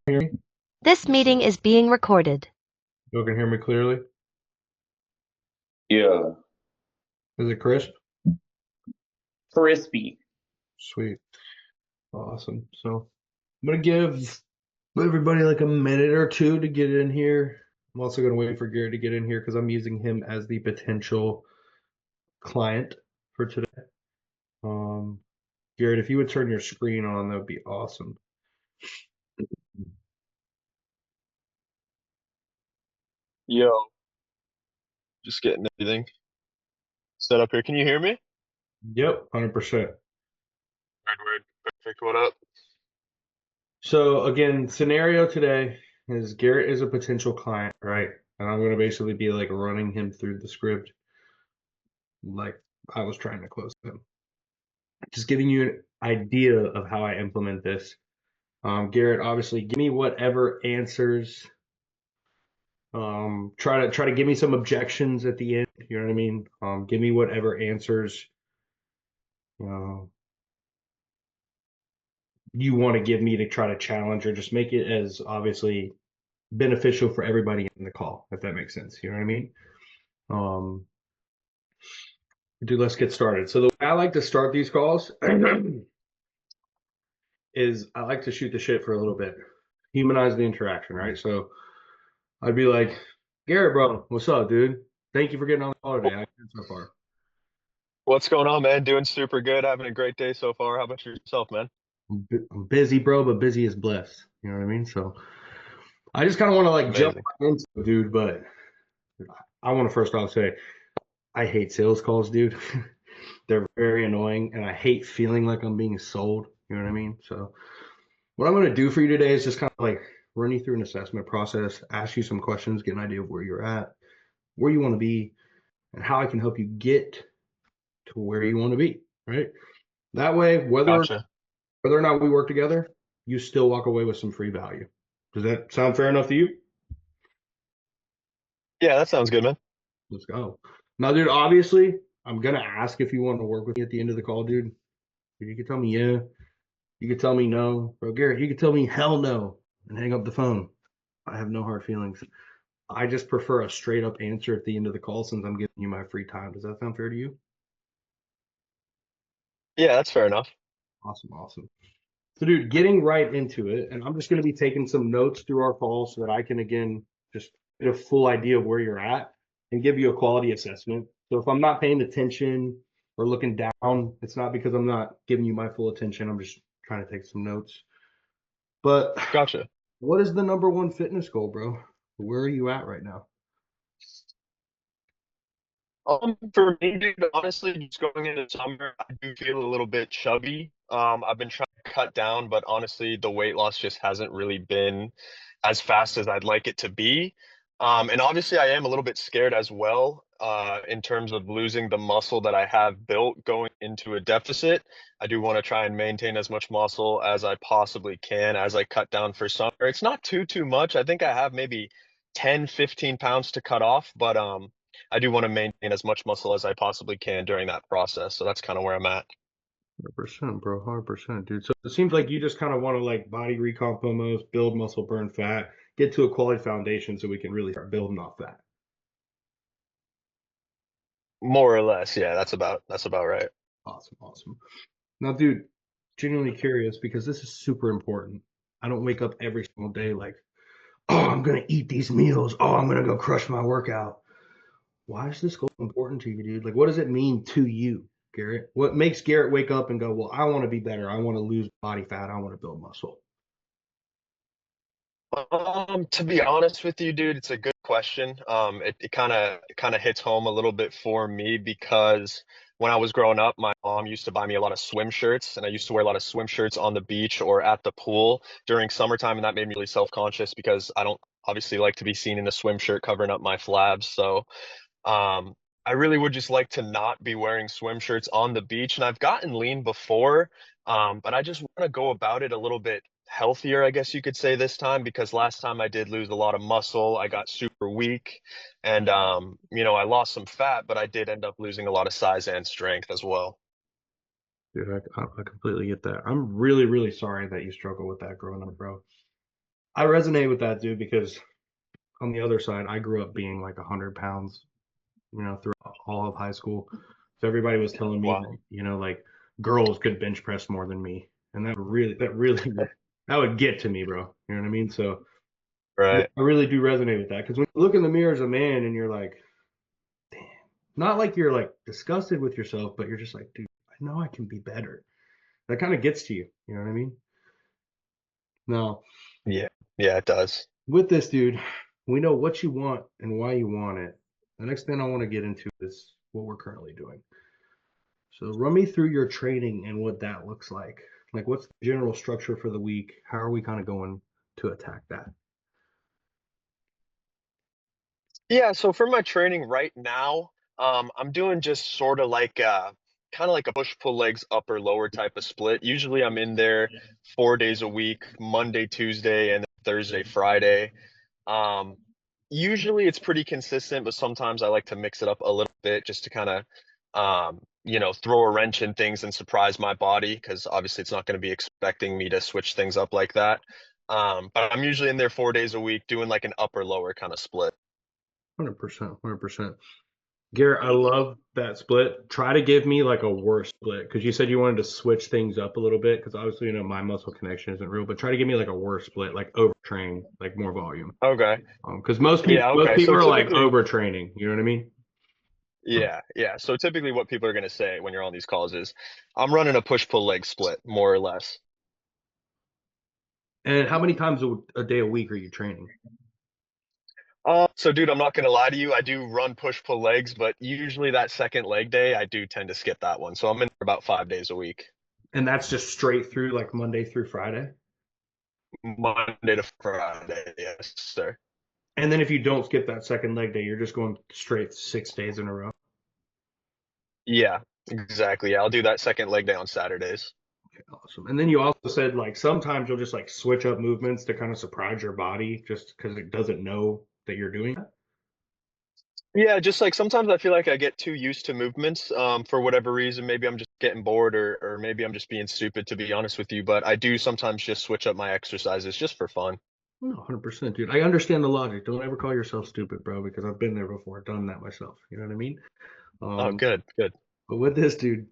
Hear me? This meeting is being recorded. You can hear me clearly? Yeah, Is it crisp? crispy. Sweet. Awesome. So I'm gonna give everybody like a minute or two to get in here. I'm also gonna wait for Garrett to get in here because I'm using him as the potential client for today. Um, Garrett, if you would turn your screen on, that would be awesome. Yo, just getting everything set up here. Can you hear me? Yep, 100%. Word, word. Perfect. What up? So again, scenario today is Garrett is a potential client, right? And I'm gonna basically be like running him through the script like I was trying to close him. Just giving you an idea of how I implement this. Garrett, obviously, give me whatever answers. Try to give me some objections at the end. You know what I mean? Give me whatever answers uh, you want to give me to try to challenge, or just make it as obviously beneficial for everybody in the call, if that makes sense. You know what I mean? Um, Dude, let's get started. So the way I like to start these calls is I like to shoot the shit for a little bit, humanize the interaction, right? So I'd be like, Garrett, bro, what's up, dude? Thank you for getting on the call today. How you doing so far? What's going on, man? Doing super good. Having a great day so far. How about yourself, man? I'm busy, bro, but busy is blessed. You know what I mean? So I just kind of want to like jump Amazing. right into it, dude. But I want to first off say I hate sales calls, dude. They're very annoying, and I hate feeling like I'm being sold. You know what I mean? So what I'm going to do for you today is just kind of like run you through an assessment process, ask you some questions, get an idea of where you're at, where you want to be, and how I can help you get to where you want to be. Right? That way, Gotcha. whether or not we work together, you still walk away with some free value. Does that sound fair enough to you? Yeah, that sounds good, man. Let's go. Now, dude, obviously, I'm gonna ask if you want to work with me at the end of the call, dude. You can tell me yeah. You can tell me no. Bro, Garrett, you can tell me hell no and hang up the phone. I have no hard feelings. I just prefer a straight up answer at the end of the call since I'm giving you my free time. Does that sound fair to you? Yeah, that's fair enough. Awesome, awesome. So, dude, getting right into it, and I'm just going to be taking some notes through our call so that I can, again, just get a full idea of where you're at and give you a quality assessment. So, if I'm not paying attention or looking down, it's not because I'm not giving you my full attention. I'm just trying to take some notes. But Gotcha. what is the number one fitness goal, bro? Where are you at right now? For me, dude, honestly, just going into summer, I do feel a little bit chubby. I've been trying to cut down, but honestly, the weight loss just hasn't really been as fast as I'd like it to be. And obviously, I am a little bit scared as well, in terms of losing the muscle that I have built going into a deficit. I do want to try and maintain as much muscle as I possibly can as I cut down for summer. It's not too much. I think I have maybe 10, 15 pounds to cut off, but I do want to maintain as much muscle as I possibly can during that process. So that's kind of where I'm at. 100%, bro. 100%, dude. So it seems like you just kind of want to like body recomp almost, build muscle, burn fat, get to a quality foundation so we can really start building off that. More or less, yeah, that's about right. Awesome, awesome. Now, dude, genuinely curious because this is super important. I don't wake up every single day like, oh, I'm gonna eat these meals. Oh, I'm gonna go crush my workout. Why is this goal important to you, dude? Like, what does it mean to you, Garrett? What makes Garrett wake up and go, well, I want to be better. I want to lose body fat. I want to build muscle. To be honest with you, dude, it's a good question. It kind of hits home a little bit for me because when I was growing up, my mom used to buy me a lot of swim shirts, and I used to wear a lot of swim shirts on the beach or at the pool during summertime, and that made me really self-conscious because I don't obviously like to be seen in a swim shirt covering up my flabs. So Um, I really would just like to not be wearing swim shirts on the beach. And I've gotten lean before, but I just want to go about it a little bit healthier, I guess you could say this time, because last time I did lose a lot of muscle. I got super weak and, I lost some fat, but I did end up losing a lot of size and strength as well. Dude, I completely get that. I'm really, really sorry that you struggle with that growing up, bro. I resonate with that, dude, because on the other side, I grew up being like 100 pounds, throughout all of high school. So everybody was telling me Wow. that, like girls could bench press more than me. And that really, that would get to me, bro. You know what I mean? So Right. I really do resonate with that because when you look in the mirror as a man and you're like, damn, not like you're like disgusted with yourself, but you're just like, dude, I know I can be better. That kind of gets to you. You know what I mean? Now, Yeah. Yeah, it does. with this, dude, we know what you want and why you want it. The next thing I want to get into is what we're currently doing. So run me through your training and what that looks like. Like, what's the general structure for the week? How are we kind of going to attack that? Yeah, so for my training right now, I'm doing just sort of like kind of like a push-pull legs upper lower type of split. Usually I'm in there 4 days a week, Monday, Tuesday, and Thursday, Friday. Um, Usually it's pretty consistent, but sometimes I like to mix it up a little bit just to kind of throw a wrench in things and surprise my body because obviously it's not going to be expecting me to switch things up like that. But I'm usually in there 4 days a week doing like an upper lower kind of split. 100%, 100%. Garrett, I love that split. Try to give me like a worse split because you said you wanted to switch things up a little bit because obviously, my muscle connection isn't real, but try to give me like a worse split, like overtrain, like more volume. Okay. Because most people Yeah, most okay. people So are like typically, overtraining. You know what I mean? yeah, yeah. So typically what people are going to say when you're on these calls is, I'm running a push-pull leg split, more or less. And how many times a day a week are you training? So dude, I'm not gonna lie to you. I do run push pull legs, but usually that second leg day, I do tend to skip that one. So I'm in about 5 days a week, And that's just straight through like Monday through Friday. Monday to Friday. Yes, sir. And then if you don't skip that second leg day, you're just going straight 6 days in a row. Yeah, exactly. Yeah, I'll do that second leg day on Saturdays. Awesome. And then you also said like sometimes you'll just like switch up movements to kind of surprise your body just because it doesn't know that you're doing that. Yeah, just like sometimes I feel like I get too used to movements, for whatever reason. Maybe I'm just getting bored or maybe I'm just being stupid, to be honest with you. But I do sometimes just switch up my exercises just for fun. No, 100%, dude. I understand the logic. Don't ever call yourself stupid, bro, because I've been there before, done that myself. You know what I mean? Oh, Um, good, good. but with this, dude,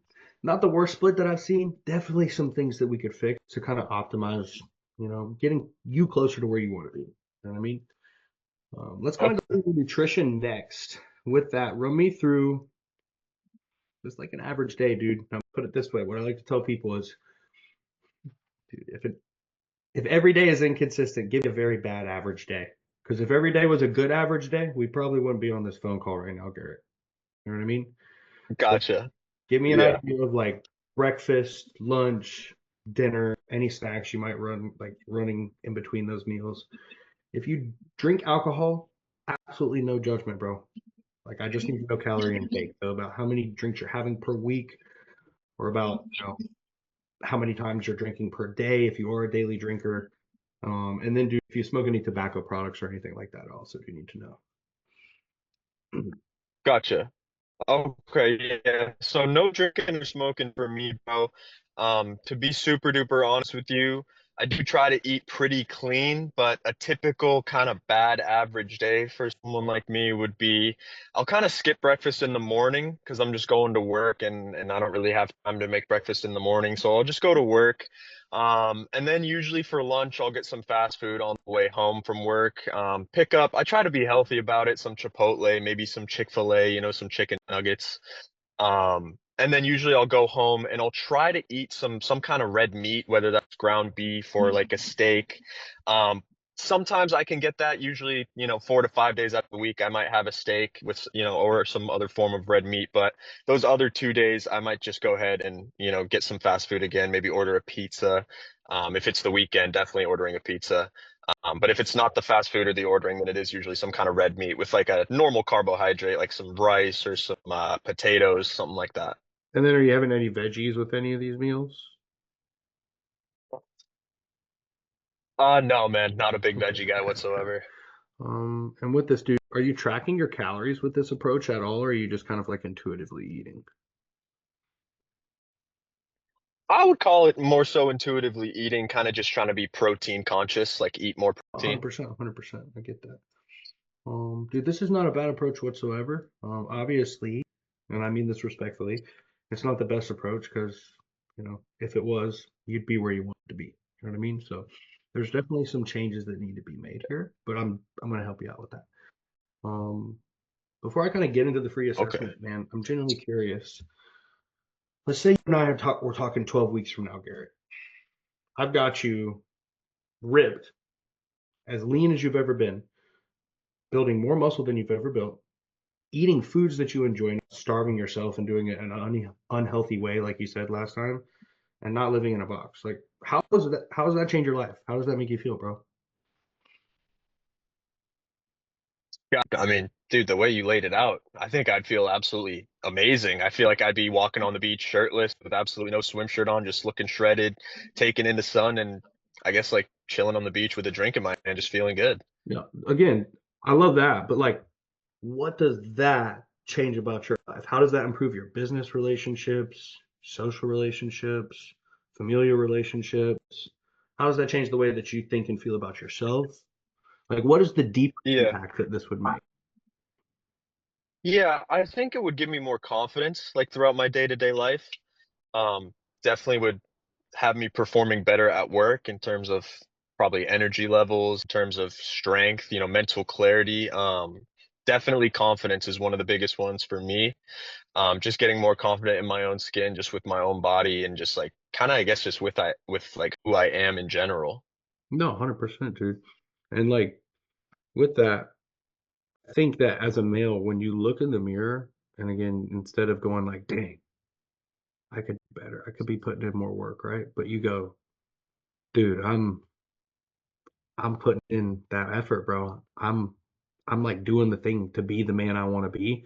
not the worst split that I've seen. Definitely some things that we could fix to kind of optimize, getting you closer to where you want to be. You know what I mean? Let's kind of Okay. go through nutrition next. With that, run me through just like an average day, dude. Now, put it this way: what I like to tell people is, dude, if every day is inconsistent, give me a very bad average day. Because if every day was a good average day, we probably wouldn't be on this phone call right now, Garrett. You know what I mean? So Gotcha. give me an Yeah. idea of like breakfast, lunch, dinner, any snacks you might running in between those meals. If you drink alcohol, absolutely no judgment, bro. Like I just need to know calorie intake, so about how many drinks you're having per week, or about how many times you're drinking per day if you are a daily drinker. And then do if you smoke any tobacco products or anything like that, I also do need to know. Gotcha. Okay, yeah. So no drinking or smoking for me, bro. To be super duper honest with you, I do try to eat pretty clean, but a typical kind of bad average day for someone like me would be I'll kind of skip breakfast in the morning because I'm just going to work and I don't really have time to make breakfast in the morning. So I'll just go to work. And then usually for lunch, I'll get some fast food on the way home from work. Pick up, I try to be healthy about it, some Chipotle, maybe some Chick-fil-A, some chicken nuggets. And then usually I'll go home and I'll try to eat some kind of red meat, whether that's ground beef or like a steak. Um, Sometimes I can get that. Usually, 4 to 5 days out of the week, I might have a steak with, or some other form of red meat. But those other 2 days, I might just go ahead and, get some fast food again, maybe order a pizza. If it's the weekend, definitely ordering a pizza. But if it's not the fast food or the ordering, then it is usually some kind of red meat with like a normal carbohydrate, like some rice or some potatoes, something like that. And then are you having any veggies with any of these meals? No, man, not a big Okay, veggie guy okay, okay. whatsoever. And with this, dude, are you tracking your calories with this approach at all, or are you just kind of like intuitively eating? I would call it more so intuitively eating, kind of just trying to be protein conscious, like eat more protein. 100%, 100%. I get that. Dude, this is not a bad approach whatsoever. Obviously, and I mean this respectfully, it's not the best approach because, if it was, you'd be where you want to be. You know what I mean? So there's definitely some changes that need to be made here, but I'm gonna help you out with that. Um, Before I kind of get into the free Okay. assessment, man, I'm genuinely curious. Let's say you and I we're talking 12 weeks from now, Garrett. I've got you ripped, as lean as you've ever been, building more muscle than you've ever built, eating foods that you enjoy, not starving yourself and doing it in an unhealthy way, like you said last time, and not living in a box. Like, how does that change your life? How does that make you feel, bro? Yeah. I mean, dude, the way you laid it out, I think I'd feel absolutely amazing. I feel like I'd be walking on the beach shirtless with absolutely no swim shirt on, just looking shredded, taking in the sun, and I guess like chilling on the beach with a drink in my hand, just feeling good. Yeah. Again, I love that, but like, what does that change about your life? How does that improve your business relationships, social relationships, familial relationships? How does that change the way that you think and feel about yourself? Like, what is the deeper Yeah. impact that this would make? Yeah, I think it would give me more confidence like throughout my day-to-day life. Um, Definitely would have me performing better at work in terms of probably energy levels, in terms of strength, mental clarity. Definitely confidence is one of the biggest ones for me. Just getting more confident in my own skin, just with my own body, and just like kind of, I guess, just with like who I am in general. No, 100%, dude. And like with that, I think that as a male, when you look in the mirror, and again, instead of going like, dang, I could do better, I could be putting in more work, right? But you go, dude, I'm putting in that effort, bro. I'm like doing the thing to be the man I want to be.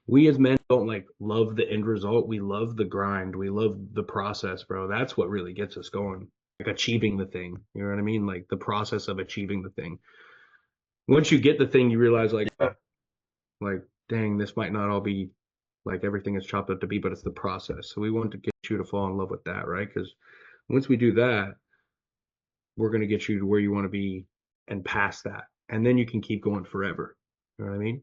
We as men don't like love the end result. We love the grind. We love the process, bro. That's what really gets us going. Like achieving the thing. You know what I mean? Like the process of achieving the thing. Once you get the thing, you realize like, oh, Yeah. like, dang, this might not all be like everything is chopped up to be, but it's the process. So we want to get you to fall in love with that, right? Because once we do that, we're going to get you to where you want to be and past that. And then you can keep going forever. You know what I mean?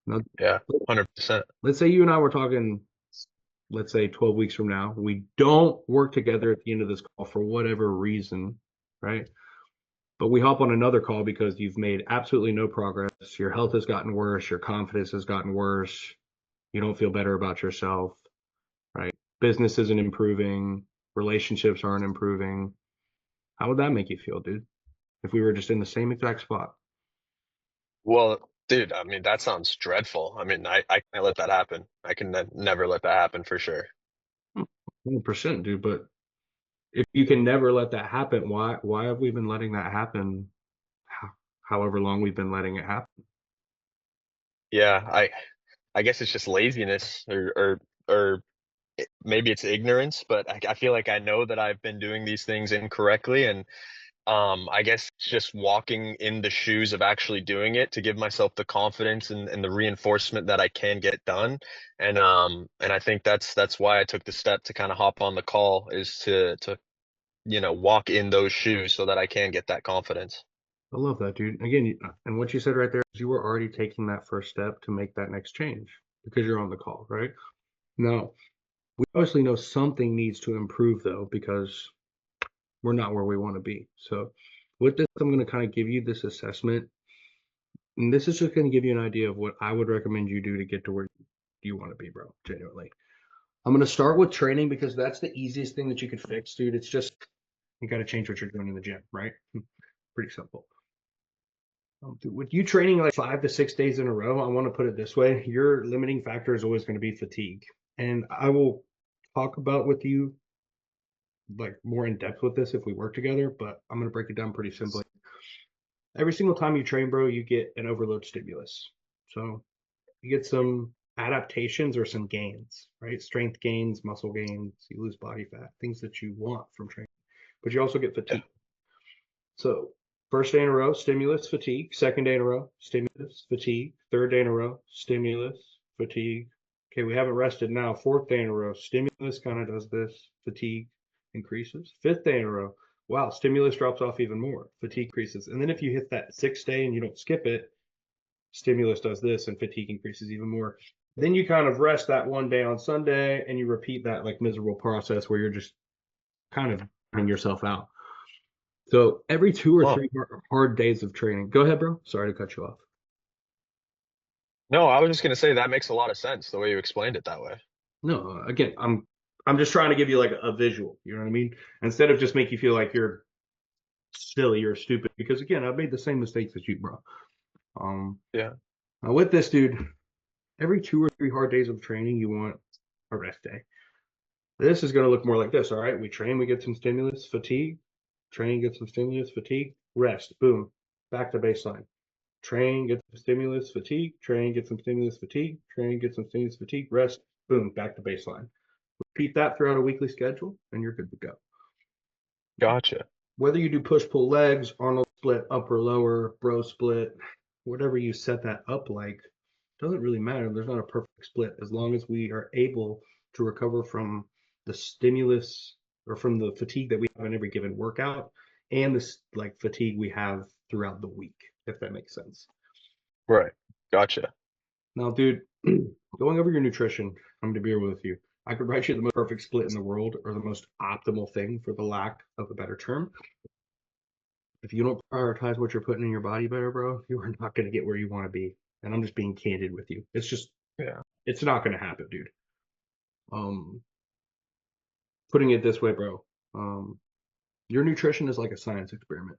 Now, Yeah, 100%. let's say you and I were talking, let's say 12 weeks from now. We don't work together at the end of this call for whatever reason, right? But we hop on another call because you've made absolutely no progress. Your health has gotten worse. Your confidence has gotten worse. You don't feel better about yourself, right? Business isn't improving. Relationships aren't improving. How would that make you feel, dude? If we were just in the same exact spot? Well, dude, I mean, that sounds dreadful. I mean, I can't let that happen. I can never let that happen for sure. 100%, dude. But if you can never let that happen, why have we been letting that happen? However long we've been letting it happen. Yeah, I guess it's just laziness or maybe it's ignorance, but I feel like I know that I've been doing these things incorrectly, and I guess it's just walking in the shoes of actually doing it to give myself the confidence and the reinforcement that I can get done. And I think that's why I took the step to kind of hop on the call, is to walk in those shoes so that I can get that confidence. I love that, dude. Again, and what you said right there is you were already taking that first step to make that next change because you're on the call, right? Now, we obviously know something needs to improve though, because we're not where we want to be. So, with this, I'm going to kind of give you this assessment. And this is just going to give you an idea of what I would recommend you do to get to where you want to be, bro. Genuinely. I'm going to start with training because that's the easiest thing that you could fix, dude. It's just you got to change what you're doing in the gym, right? Pretty simple. With you training like 5 to 6 days in a row, I want to put it this way: your limiting factor is always going to be fatigue. And I will talk about with you like more in depth with this if we work together, but I'm going to break it down pretty simply. Every single time you train, bro, you get an overload stimulus. So you get some adaptations or some gains, right? Strength gains, muscle gains, you lose body fat, things that you want from training, but you also get Yeah. fatigue. So first day in a row, stimulus, fatigue. Second day in a row, stimulus, fatigue. Third day in a row, stimulus, fatigue. Okay, we haven't rested now. Fourth day in a row. Stimulus kind of does this. Fatigue increases. Fifth day in a row. Wow, stimulus drops off even more. Fatigue increases. And then if you hit that sixth day and you don't skip it, stimulus does this and fatigue increases even more. Then you kind of rest that one day on Sunday and you repeat that like miserable process where you're just kind of burning yourself out. So every 2 or 3 hard days of training. Go ahead, bro. Sorry to cut you off. No, I was just gonna say that makes a lot of sense the way you explained it that way. No, again, I'm just trying to give you like a visual. You know what I mean? Instead of just make you feel like you're silly or stupid. Because again, I've made the same mistakes as you, bro. Um, Yeah. Now with this, dude, every 2 or 3 hard days of training, you want a rest day. This is going to look more like this. All right, we train, we get some stimulus, fatigue. Train, get some stimulus, fatigue, rest. Boom, back to baseline. Train, get some stimulus, fatigue. Train, get some stimulus, fatigue. Train, get some stimulus, fatigue, rest. Boom, back to baseline. Repeat that throughout a weekly schedule, and you're good to go. Gotcha. Whether you do push pull legs, Arnold split, upper lower, bro split, whatever you set that up like, doesn't really matter. There's not a perfect split as long as we are able to recover from the stimulus or from the fatigue that we have in every given workout and this like fatigue we have throughout the week, if that makes sense. Right. Gotcha. Now, dude, going over your nutrition, I'm gonna be real with you. I could write you the most perfect split in the world or the most optimal thing for the lack of a better term. If you don't prioritize what you're putting in your body better, bro, you are not gonna get where you want to be. And I'm just being candid with you. Yeah. It's not gonna happen, dude. Um, Putting it this way, bro, um, your nutrition is like a science experiment.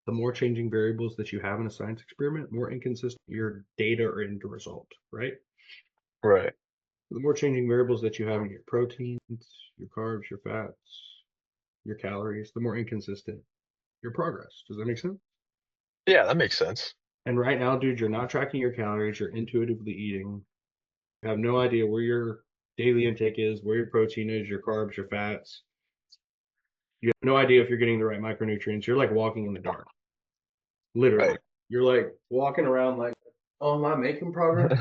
The more changing variables that you have in a science experiment, more inconsistent your data or end result, right? Right. The more changing variables that you have in your proteins, your carbs, your fats, your calories, the more inconsistent your progress. Does that make sense? Yeah, that makes sense. And right now, dude, you're not tracking your calories, you're intuitively eating. You have no idea where your daily intake is, where your protein is, your carbs, your fats. You have no idea if you're getting the right micronutrients. You're like walking in the dark, literally. Right. You're like walking around like, oh, am I making progress?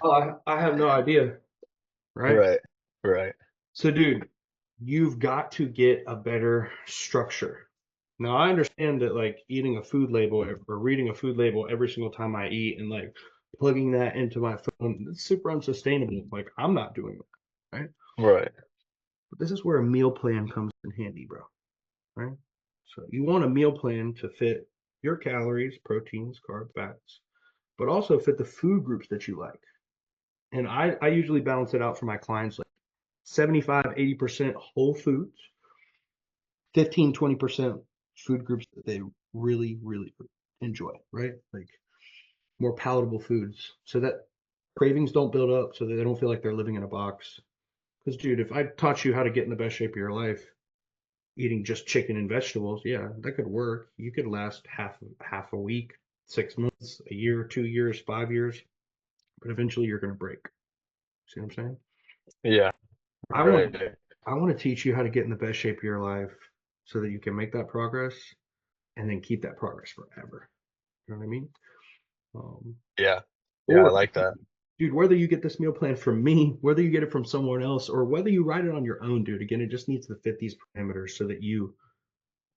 Oh, I have no idea, right? Right. Right. So, dude, you've got to get a better structure. Now, I understand that like eating a food label or reading a food label every single time I eat and like plugging that into my phone, it's super unsustainable. Like, I'm not doing it, right? Right. But this is where a meal plan comes in handy, bro, right? So, you want a meal plan to fit your calories, proteins, carbs, fats, but also fit the food groups that you like. And I usually balance it out for my clients like 75, 80% whole foods, 15, 20% food groups that they really, really enjoy, right? Like more palatable foods so that cravings don't build up so that they don't feel like they're living in a box. Because, dude, if I taught you how to get in the best shape of your life eating just chicken and vegetables, yeah, that could work. You could last half a week, 6 months, a year, 2 years, 5 years, but eventually you're gonna break. See what I'm saying? Yeah. I want Right. I want to teach you how to get in the best shape of your life so that you can make that progress and then keep that progress forever. You know what I mean? Um, Yeah. Yeah, I or, like that. dude, whether you get this meal plan from me, whether you get it from someone else, or whether you write it on your own, dude, again, it just needs to fit these parameters so that you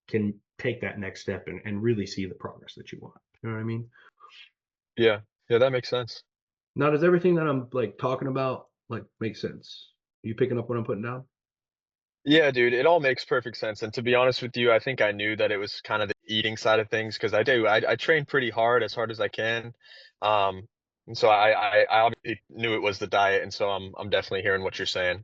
can take that next step and really see the progress that you want. You know what I mean? Yeah. Yeah, that makes sense. Now, does everything that I'm like talking about like make sense? You picking up what I'm putting down? Yeah, dude, it all makes perfect sense. And to be honest with you, I think I knew that it was kind of the eating side of things because I do. I train pretty hard as I can. And so I obviously knew it was the diet, and so I'm definitely hearing what you're saying.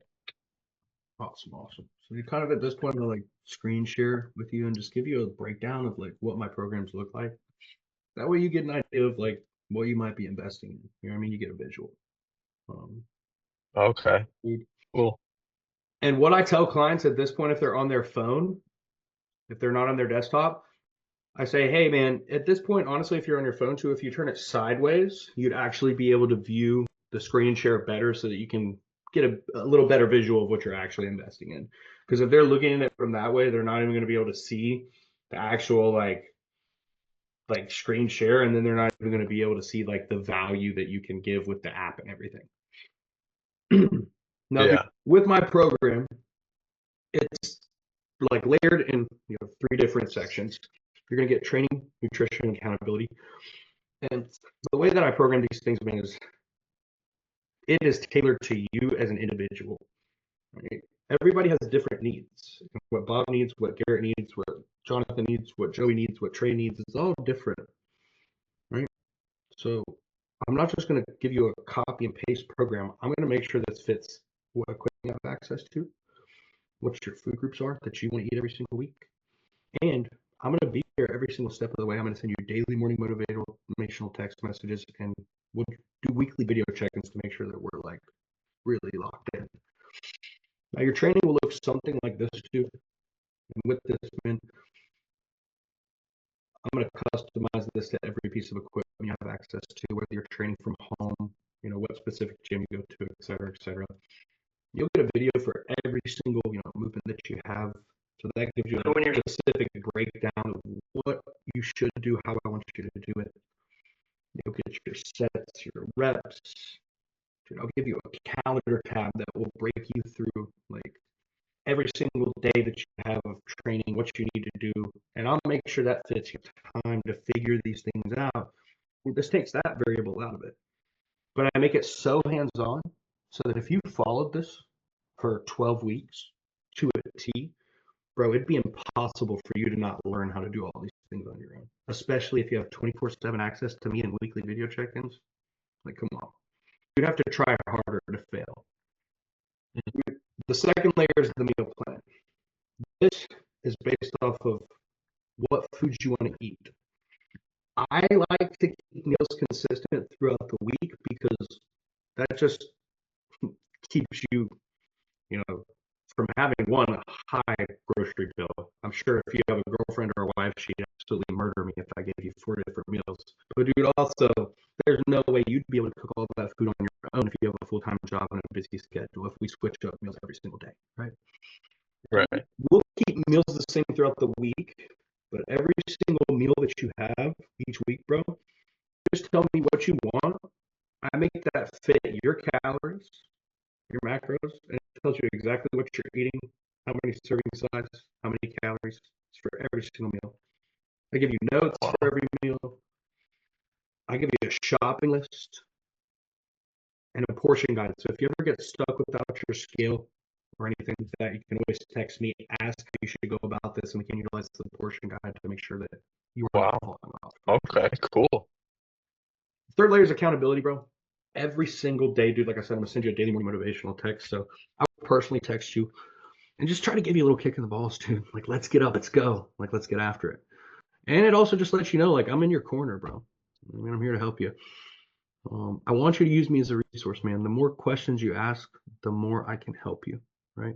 Awesome, awesome. So you kind of at this point, I'm gonna like screen share with you and just give you a breakdown of like what my programs look like. That way you get an idea of like what you might be investing in. You know what I mean? You get a visual. Um, Okay, cool. and what I tell clients at this point, if they're on their phone, if they're not on their desktop, I say, hey man, at this point, honestly, if you're on your phone too, if you turn it sideways, you'd actually be able to view the screen share better so that you can get a little better visual of what you're actually investing in. Because if they're looking at it from that way, they're not even going to be able to see the actual like screen share, and then they're not even going to be able to see like the value that you can give with the app and everything. Now, Yeah. with my program, it's like layered in 3 different sections. You're going to get training, nutrition, and accountability. And the way that I program these things, man, is it is tailored to you as an individual. Right? Everybody has different needs. What Bob needs, what Garrett needs, what Jonathan needs, what Joey needs, what Trey needs, it's all different. Right? So I'm not just going to give you a copy and paste program. I'm going to make sure this fits what equipment you have access to, what your food groups are that you want to eat every single week. And I'm going to be here every single step of the way. I'm going to send you daily morning motivational text messages, and we'll do weekly video check-ins to make sure that we're like really locked in. Now your training will look something like this too. And with this, man, I'm going to customize this to every piece of equipment you have access to, whether you're training from home, what specific gym you go to, et cetera, et cetera. You'll get a video for every single, movement that you have. So that gives you a specific breakdown of what you should do, how I want you to do it. You'll get your sets, your reps. I'll give you a calendar tab that will break you through like every single day that you have of training, what you need to do, and I'll make sure that fits your time to figure these things out. This takes that variable out of it, but I make it so hands-on so that if you followed this for 12 weeks to a T, bro, it'd be impossible for you to not learn how to do all these things on your own, especially if you have 24/7 access to me and weekly video check-ins. Like, come on. You'd have to try harder to fail. The second layer is the meal plan. This is based off of what foods you want to eat. I like to keep meals consistent throughout the week because that just keeps you, from having one high grocery bill. I'm sure if you have a girlfriend or a wife, she'd absolutely murder me if I gave you 4 different meals. But dude, also, there's no way you'd be able to cook all that food on your own if you have a full-time job and a busy schedule, if we switch up meals every single day, right? Right. We'll keep meals the same throughout the week, but every single meal that you have each week, bro, just tell me what you want. I make that fit your calories, your macros, and it tells you exactly what you're eating, how many serving size, how many calories. It's for every single meal. I give you notes for every meal. I give you a shopping list and a portion guide. So if you ever get stuck without your scale or anything like that, you can always text me, ask how you should go about this, and we can utilize the portion guide to make sure that you are not falling off. Okay, cool. Third layer is accountability, bro. Every single day, dude, like I said, I'm going to send you a daily morning motivational text. So I will personally text you and just try to give you a little kick in the balls, dude. Like, let's get up, let's go. Like, let's get after it. And it also just lets you know, like, I'm in your corner, bro. I mean, I'm here to help you. I want you to use me as a resource, man. The more questions you ask, the more I can help you, right?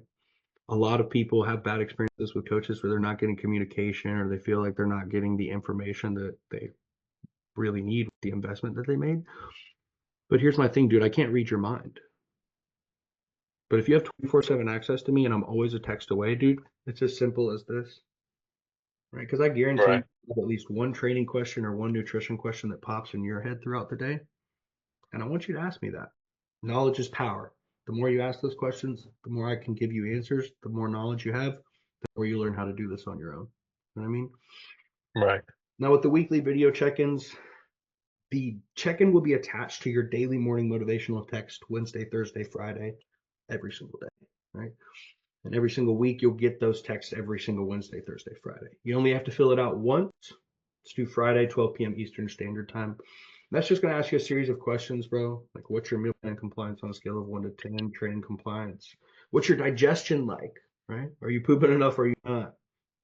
A lot of people have bad experiences with coaches where they're not getting communication or they feel like they're not getting the information that they really need with the investment that they made. But here's my thing, dude. I can't read your mind. But if you have 24/7 access to me and I'm always a text away, dude, it's as simple as this, right? Because I guarantee you have at least one training question or one nutrition question that pops in your head throughout the day. And I want you to ask me that. Knowledge is power. The more you ask those questions, the more I can give you answers. The more knowledge you have, the more you learn how to do this on your own. You know what I mean? Right. Now, with the weekly video check-ins, the check-in will be attached to your daily morning motivational text Wednesday, Thursday, Friday, every single day, right? And every single week, you'll get those texts every single Wednesday, Thursday, Friday. You only have to fill it out once. It's due Friday, 12 p.m. Eastern Standard Time. That's just going to ask you a series of questions, bro. Like, what's your meal plan compliance on a scale of 1 to 10? Training compliance. What's your digestion like, right? Are you pooping enough or are you not?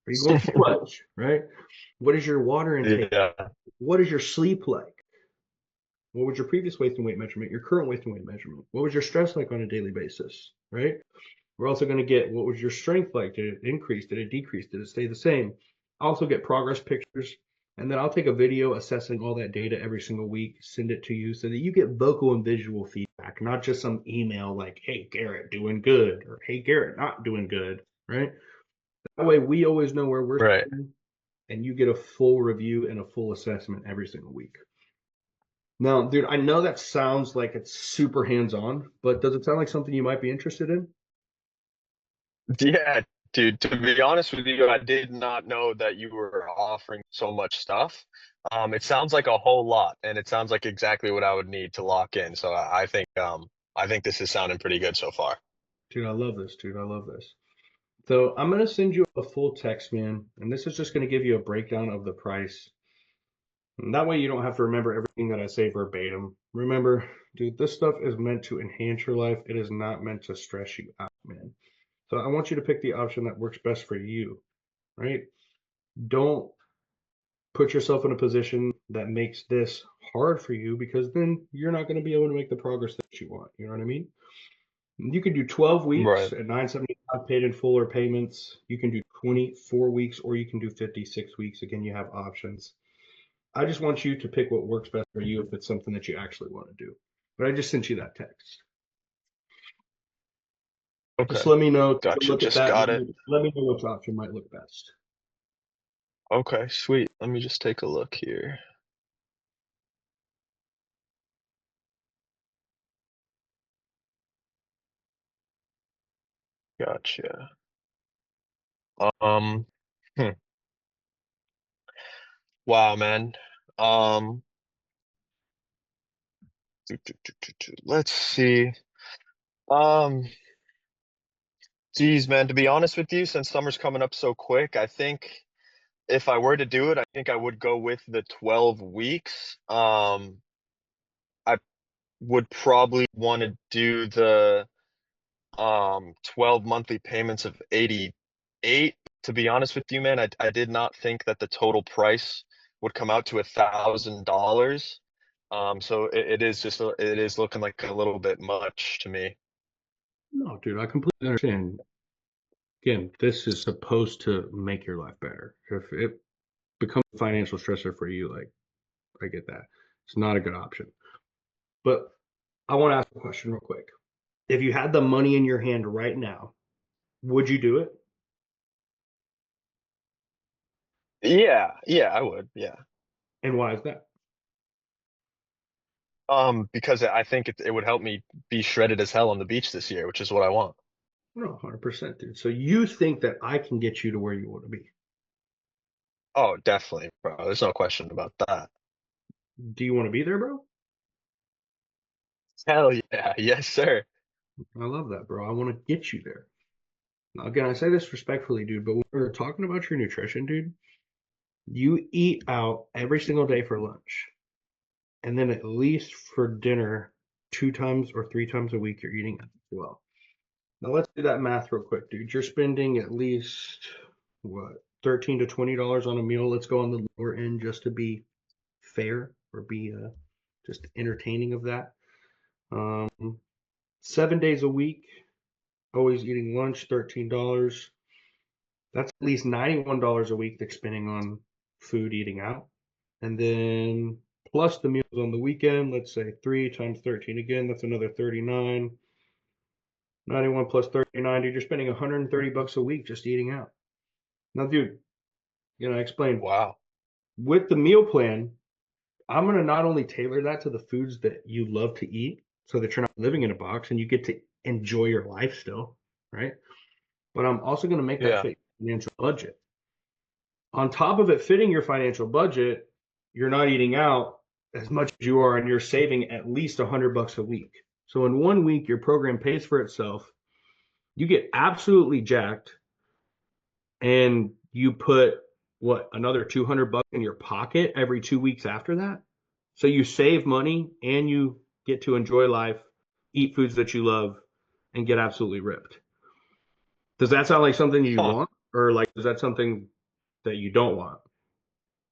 Are you going too much, right? What is your water intake? Yeah. What is your sleep like? What was your previous weight and weight measurement? Your current weight and weight measurement? What was your stress like on a daily basis, right? We're also going to get what was your strength like? Did it increase? Did it decrease? Did it stay the same? Also get progress pictures. And then I'll take a video assessing all that data every single week, send it to you so that you get vocal and visual feedback, not just some email like, hey, Garrett, doing good, or hey, Garrett, not doing good, right? That way we always know where we're Right. sitting, and you get a full review and a full assessment every single week. Now, dude, I know that sounds like it's super hands-on, but does it sound like something you might be interested in? Yeah, dude, to be honest with you, I did not know that you were offering so much stuff. It sounds like a whole lot, and it sounds like exactly what I would need to lock in. So I think this is sounding pretty good so far. Dude, I love this, dude. I love this. So I'm gonna send you a full text, man, and this is just gonna give you a breakdown of the price. And that way you don't have to remember everything that I say verbatim. Remember, dude, this stuff is meant to enhance your life. It is not meant to stress you out, man. So I want you to pick the option that works best for you, right? Don't put yourself in a position that makes this hard for you because then you're not going to be able to make the progress that you want. You know what I mean? You can do 12 weeks Right. at 975 paid in full or payments. You can do 24 weeks or you can do 56 weeks. Again, you have options. I just want you to pick what works best for you if it's something that you actually want to do. But I just sent you that text. Just Okay. let me know. Take a Gotcha. look at Just that got and it. let me know which option might look best. Okay, sweet. Let me just take a look here. Gotcha. Um, hmm. Wow, man. Um, let's see. Um, Geez, man, to be honest with you, since summer's coming up so quick, I think if I were to do it, I think I would go with the 12 weeks. I would probably want to do the 12 monthly payments of 88. To be honest with you, man, I did not think that the total price would come out to $1,000. So it is it is looking like a little bit much to me. No, dude, I completely understand. Again, this is supposed to make your life better. If it becomes a financial stressor for you, like, I get that. It's not a good option. But I want to ask a question real quick. If you had the money in your hand right now, would you do it? Yeah, yeah, I would. Yeah. And why is that? Because I think it would help me be shredded as hell on the beach this year, which is what I want. No, 100%, dude. So you think that I can get you to where you want to be. Oh, definitely, bro. There's no question about that. Do you want to be there, bro? Hell yeah, yes, sir. I love that, bro. I want to get you there. Now, again, I say this respectfully, dude, but when we're talking about your nutrition, dude, you eat out every single day for lunch. And then at least for dinner, 2 times or 3 times a week, you're eating as well. Now let's do that math real quick, dude. You're spending at least what, $13 to $20 on a meal. Let's go on the lower end just to be fair or be just entertaining of that. 7 days a week, always eating lunch, $13. That's at least $91 a week that's spending on food eating out. And then plus the meals on the weekend, let's say 3 times 13 again, that's another 39. 91 plus 39, dude, you're spending 130 bucks a week just eating out. Now, dude, I explained Wow. with the meal plan, I'm going to not only tailor that to the foods that you love to eat so that you're not living in a box and you get to enjoy your life still, right? But I'm also going to make that Yeah. fit your financial budget. On top of it fitting your financial budget, you're not eating out as much as you are and you're saving at least 100 bucks a week. So in 1 week, your program pays for itself. You get absolutely jacked and you put what, another 200 bucks in your pocket every 2 weeks after that. So you save money and you get to enjoy life, eat foods that you love, and get absolutely ripped. Does that sound like something you Huh. want, or like is that something that you don't want?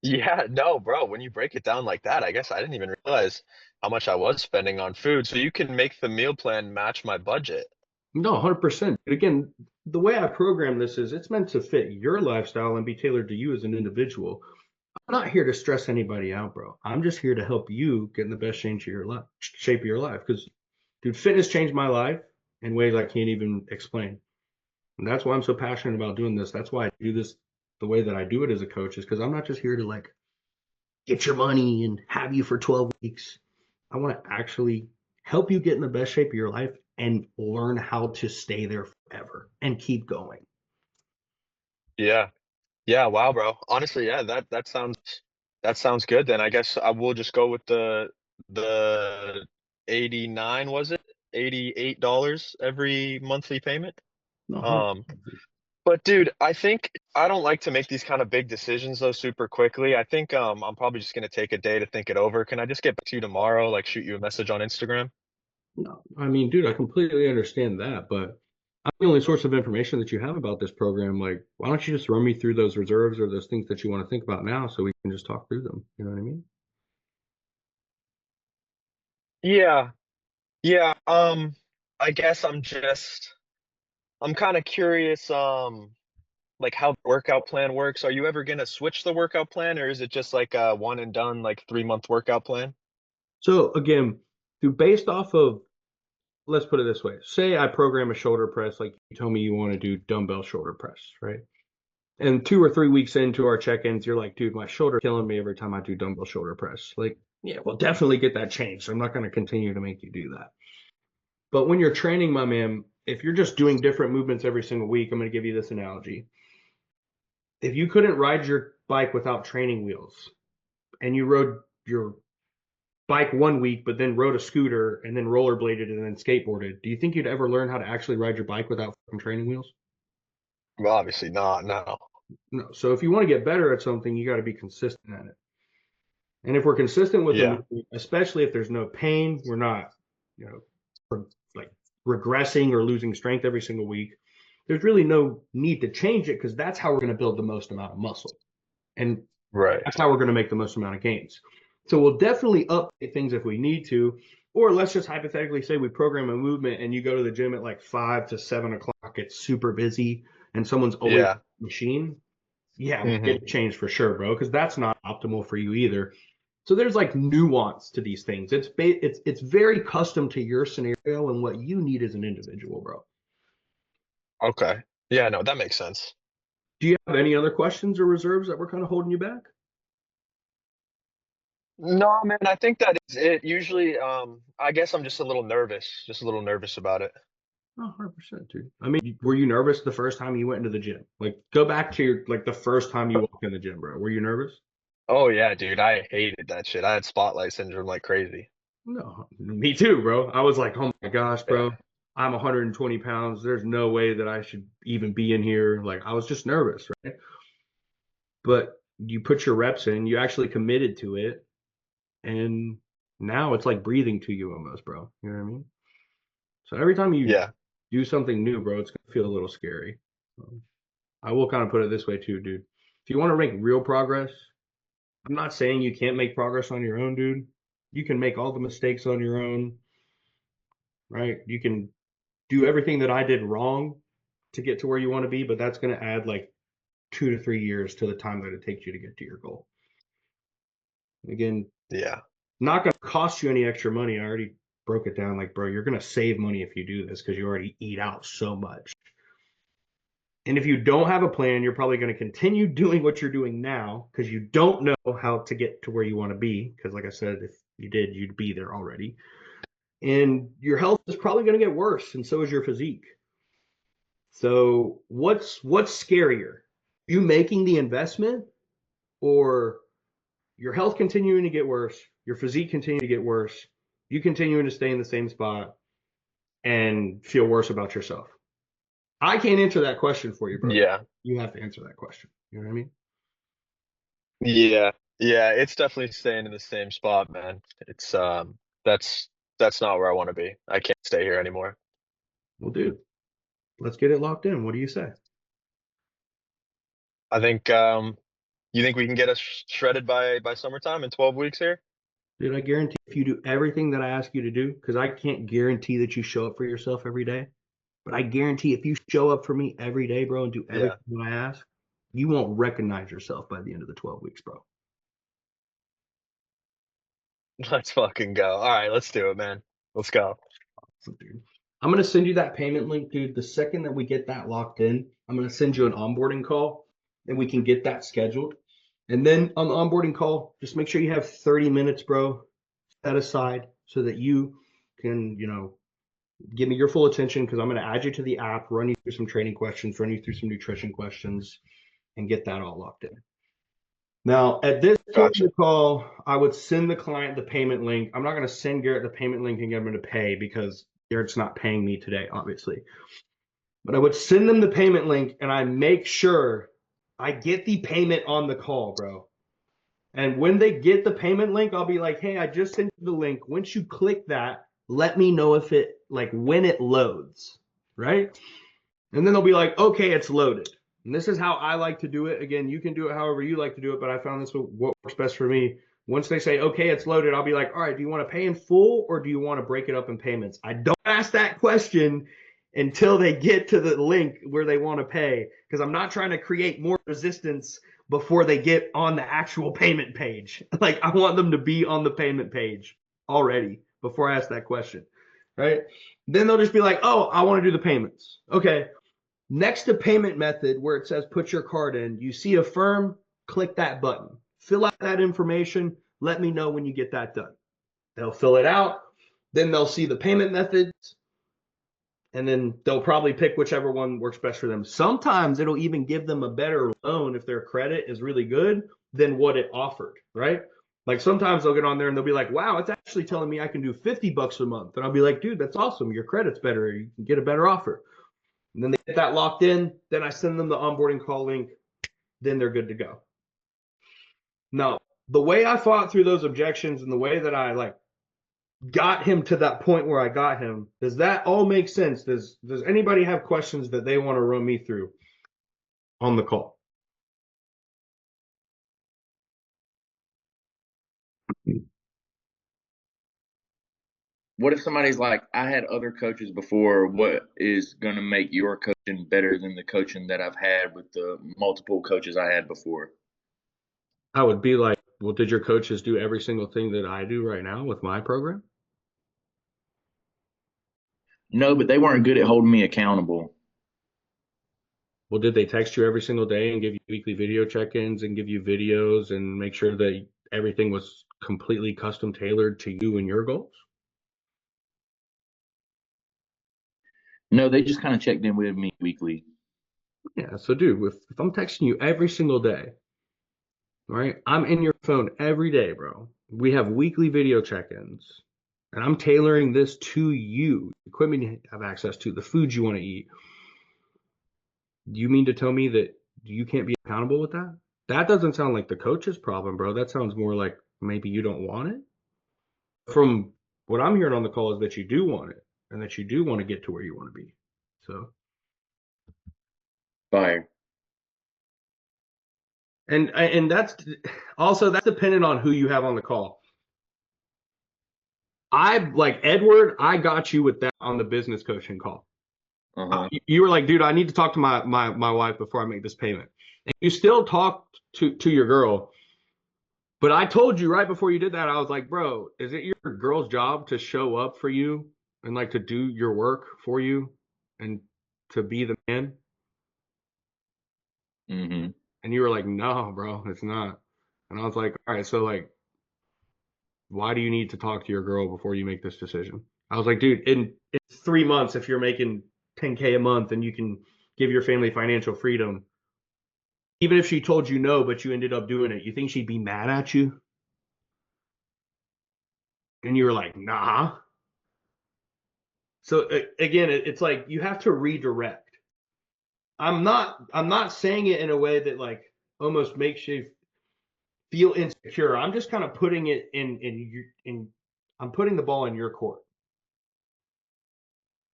Yeah, no, bro. When you break it down like that, I guess I didn't even realize how much I was spending on food. So you can make the meal plan match my budget. No, 100%. Again, the way I program this is it's meant to fit your lifestyle and be tailored to you as an individual. I'm not here to stress anybody out, bro. I'm just here to help you get in the best shape of your life. Because, dude, fitness changed my life in ways I can't even explain. And that's why I'm so passionate about doing this. That's why I do this the way that I do it as a coach, is because I'm not just here to like get your money and have you for 12 weeks. I want to actually help you get in the best shape of your life and learn how to stay there forever and keep going. Yeah. Yeah, wow, bro. Honestly, yeah, that sounds good then. I guess I will just go with the 89, was it? $88 every monthly payment. No, Um, but dude, I think I don't like to make these kind of big decisions though super quickly. I think I'm probably just gonna take a day to think it over. Can I just get back to you tomorrow, like shoot you a message on Instagram? no, I mean, dude, I completely understand that, but I'm the only source of information that you have about this program. Like, why don't you just run me through those reserves or those things that you want to think about now so we can just talk through them? You know what I mean? Yeah. Yeah. I guess I'm kind of curious, like how the workout plan works. Are you ever gonna switch the workout plan, or is it just like a one and done, like 3 month workout plan? So again, based off of, let's put it this way. Say I program a shoulder press, like you told me you want to do dumbbell shoulder press, right? And 2 or 3 weeks into our check-ins, you're like, dude, my shoulder killing me every time I do dumbbell shoulder press. Like, yeah, we'll definitely get that changed. I'm not going to continue to make you do that. But when you're training, my man, if you're just doing different movements every single week, I'm going to give you this analogy. If you couldn't ride your bike without training wheels and you rode your bike 1 week, but then rode a scooter and then rollerbladed and then skateboarded, do you think you'd ever learn how to actually ride your bike without fucking training wheels? Well, obviously not, no. No. So if you want to get better at something, you got to be consistent at it. And if we're consistent with the Yeah, movement, especially if there's no pain, we're not, you know, like regressing or losing strength every single week. There's really no need to change it because that's how we're going to build the most amount of muscle. And right. that's how we're going to make the most amount of gains. So we'll definitely update things if we need to. Or let's just hypothetically say we program a movement and you go to the gym at like 5 to 7 o'clock, it's super busy and someone's always Yeah. machine. Yeah, we'll Hmm. get it changed for sure, bro, because that's not optimal for you either. So there's like nuance to these things. It's very custom to your scenario and what you need as an individual, bro. Okay. Yeah, no, that makes sense. Do you have any other questions or reserves that were kind of holding you back? No, man, I think that is it. Usually, I guess I'm just a little nervous about it. Oh, 100%, dude. I mean, were you nervous the first time you went into the gym? Like, go back to your, like, the first time you walked in the gym, bro. Were you nervous? Oh yeah, dude, I hated that shit. I had spotlight syndrome like crazy. No, me too, bro. I was like, oh my gosh, Yeah. bro. I'm 120 pounds. There's no way that I should even be in here. Like, I was just nervous, right? But you put your reps in, you actually committed to it, and now it's like breathing to you almost, bro. You know what I mean? So every time you Yeah. do something new, bro, it's gonna feel a little scary. Um, I will kind of put it this way too, dude. If you want to make real progress, I'm not saying you can't make progress on your own, dude. You can make all the mistakes on your own, right? You can do everything that I did wrong to get to where you want to be, but that's going to add like 2 to 3 years to the time that it takes you to get to your goal. Again, Yeah. not going to cost you any extra money. I already broke it down. Like, bro, you're going to save money if you do this because you already eat out so much. And if you don't have a plan, you're probably going to continue doing what you're doing now because you don't know how to get to where you want to be. Because, like I said, if you did, you'd be there already. And your health is probably going to get worse, and so is your physique. So, what's scarier? You making the investment or your health continuing to get worse, your physique continuing to get worse, you continuing to stay in the same spot and feel worse about yourself? I can't answer that question for you, bro. Yeah. You have to answer that question. You know what I mean? Yeah. Yeah, it's definitely staying in the same spot, man. It's that's that's not where I want to be. I can't stay here anymore. Well, dude, let's get it locked in. What do you say? I think you think we can get us shredded by summertime in 12 weeks here? Dude, I guarantee if you do everything that I ask you to do, because I can't guarantee that you show up for yourself every day, but I guarantee if you show up for me every day, bro, and do Yeah. everything that I ask, you won't recognize yourself by the end of the 12 weeks, bro. Let's fucking go. All right, let's do it, man. Let's go. Dude. I'm gonna send you that payment link, dude. The second that we get that locked in, I'm gonna send you an onboarding call and we can get that scheduled. And then on the onboarding call, just make sure you have 30 minutes, bro, set aside so that you can, give me your full attention, because I'm going to add you to the app, run you through some training questions, run you through some nutrition questions, and get that all locked in. Now, at this point in the call, I would send the client the payment link. I'm not going to send Garrett the payment link and get him to pay, because Garrett's not paying me today, obviously. But I would send them the payment link, and I make sure I get the payment on the call, bro. And when they get the payment link, I'll be like, hey, I just sent you the link. Once you click that, let me know if it, when it loads, right? And then they'll be like, okay, it's loaded. And this is how I like to do it. Again, you can do it however you like to do it, but I found this what works best for me. Once they say, okay, it's loaded, I'll be like, all right, do you want to pay in full, or do you want to break it up in payments? I don't ask that question until they get to the link where they want to pay, because I'm not trying to create more resistance before they get on the actual payment page. I want them to be on the payment page already before I ask that question, right? Then they'll just be like, oh, I want to do the payments. Okay. Next to payment method, where it says put your card in, you see Affirm, click that button. Fill out that information. Let me know when you get that done. They'll fill it out. Then they'll see the payment methods. And then they'll probably pick whichever one works best for them. Sometimes it'll even give them a better loan if their credit is really good than what it offered, right? Sometimes they'll get on there and they'll be like, wow, it's actually telling me I can do $50 a month. And I'll be like, dude, that's awesome. Your credit's better. You can get a better offer. And then they get that locked in. Then I send them the onboarding call link. Then they're good to go. Now, the way I fought through those objections and the way that I got him to that point where I got him, does that all make sense? Does anybody have questions that they want to run me through on the call? What if somebody's like, I had other coaches before, what is going to make your coaching better than the coaching that I've had with the multiple coaches I had before? I would be like, well, did your coaches do every single thing that I do right now with my program? No, but they weren't good at holding me accountable. Well, did they text you every single day and give you weekly video check-ins and give you videos and make sure that everything was completely custom tailored to you and your goals? No, they just kind of checked in with me weekly. Yeah, so dude, if I'm texting you every single day, right? I'm in your phone every day, bro. We have weekly video check-ins, and I'm tailoring this to you, equipment you have access to, the food you want to eat. You mean to tell me that you can't be accountable with that? That doesn't sound like the coach's problem, bro. That sounds more like maybe you don't want it. From what I'm hearing on the call is that you do want it, and that you do want to get to where you want to be. So, Fire. and that's dependent on who you have on the call. I like Edward, I got you with that on the business coaching call. You were like, dude, I need to talk to my wife before I make this payment. And you still talked to your girl. But I told you right before you did that, I was like, bro, is it your girl's job to show up for you and to do your work for you and to be the man? And you were like, no, bro, it's not. And I was like, all right, so why do you need to talk to your girl before you make this decision? I was like, dude, in 3 months, if you're making 10K a month and you can give your family financial freedom, even if she told you no, but you ended up doing it, you think she'd be mad at you? And you were like, nah. So again, it's like you have to redirect. I'm not saying it in a way that almost makes you feel insecure. I'm just kind of putting it in I'm putting the ball in your court.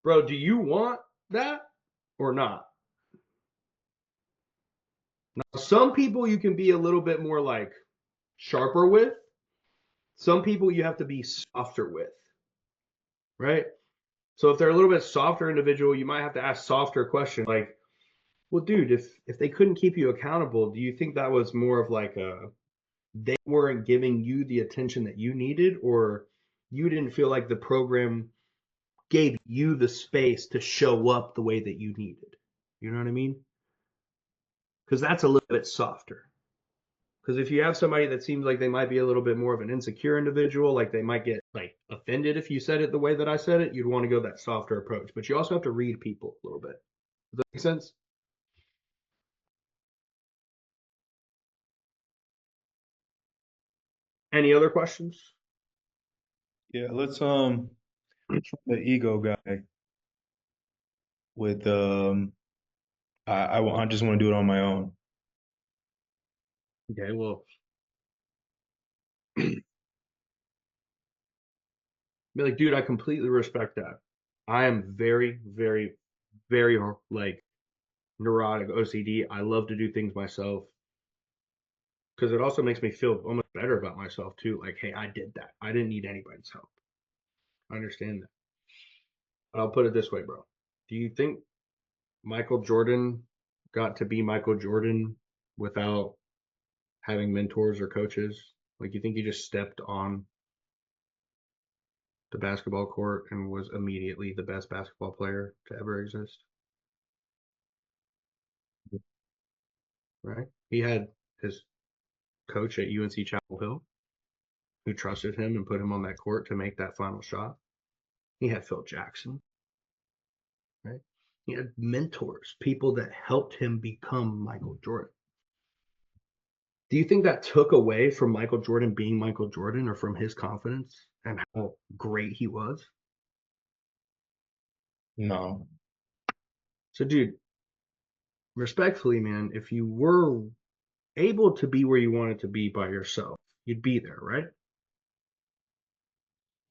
Bro, do you want that or not? Now, some people you can be a little bit more sharper with. Some people you have to be softer with, right? So if they're a little bit softer individual, you might have to ask softer questions like, well, dude, if they couldn't keep you accountable, do you think that was more of they weren't giving you the attention that you needed, or you didn't feel like the program gave you the space to show up the way that you needed? You know what I mean? Because that's a little bit softer. Because if you have somebody that seems like they might be a little bit more of an insecure individual, like they might get like offended if you said it the way that I said it, you'd want to go that softer approach. But you also have to read people a little bit. Does that make sense? Any other questions? Yeah, let's the ego guy with I just want to do it on my own. Okay, well, be like, dude, I completely respect that. I am very, very, very like neurotic, OCD. I love to do things myself because it also makes me feel almost better about myself too. Like, hey, I did that. I didn't need anybody's help. I understand that. But I'll put it this way, bro. Do you think Michael Jordan got to be Michael Jordan without having mentors or coaches? Like, you think he just stepped on the basketball court and was immediately the best basketball player to ever exist? Right? He had his coach at UNC Chapel Hill who trusted him and put him on that court to make that final shot. He had Phil Jackson, right? He had mentors, people that helped him become Michael Jordan. Do you think that took away from Michael Jordan being Michael Jordan or from his confidence and how great he was? No. So, dude, respectfully, man, if you were able to be where you wanted to be by yourself, you'd be there, right?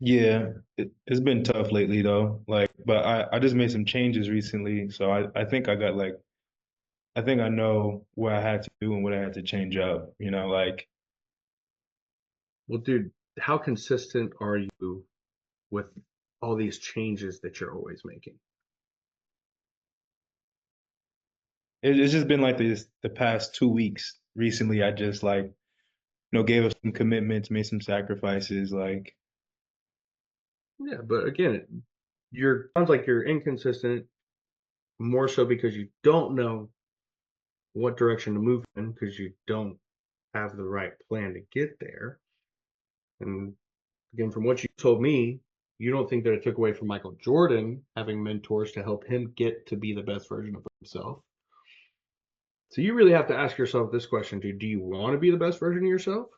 Yeah, it's been tough lately though. Like, but I just made some changes recently, so I think I got like I think I know what I had to do and what I had to change up. You know, like Well, dude, how consistent are you with all these changes that you're always making? it's just been like this the past 2 weeks. Recently, I just like gave up some commitments, made some sacrifices. Like, Yeah, but again, you're sounds like you're inconsistent more so because you don't know what direction to move in because you don't have the right plan to get there. And again, from what you told me, you don't think that it took away from Michael Jordan having mentors to help him get to be the best version of himself. So you really have to ask yourself this question, dude. Do you want to be the best version of yourself?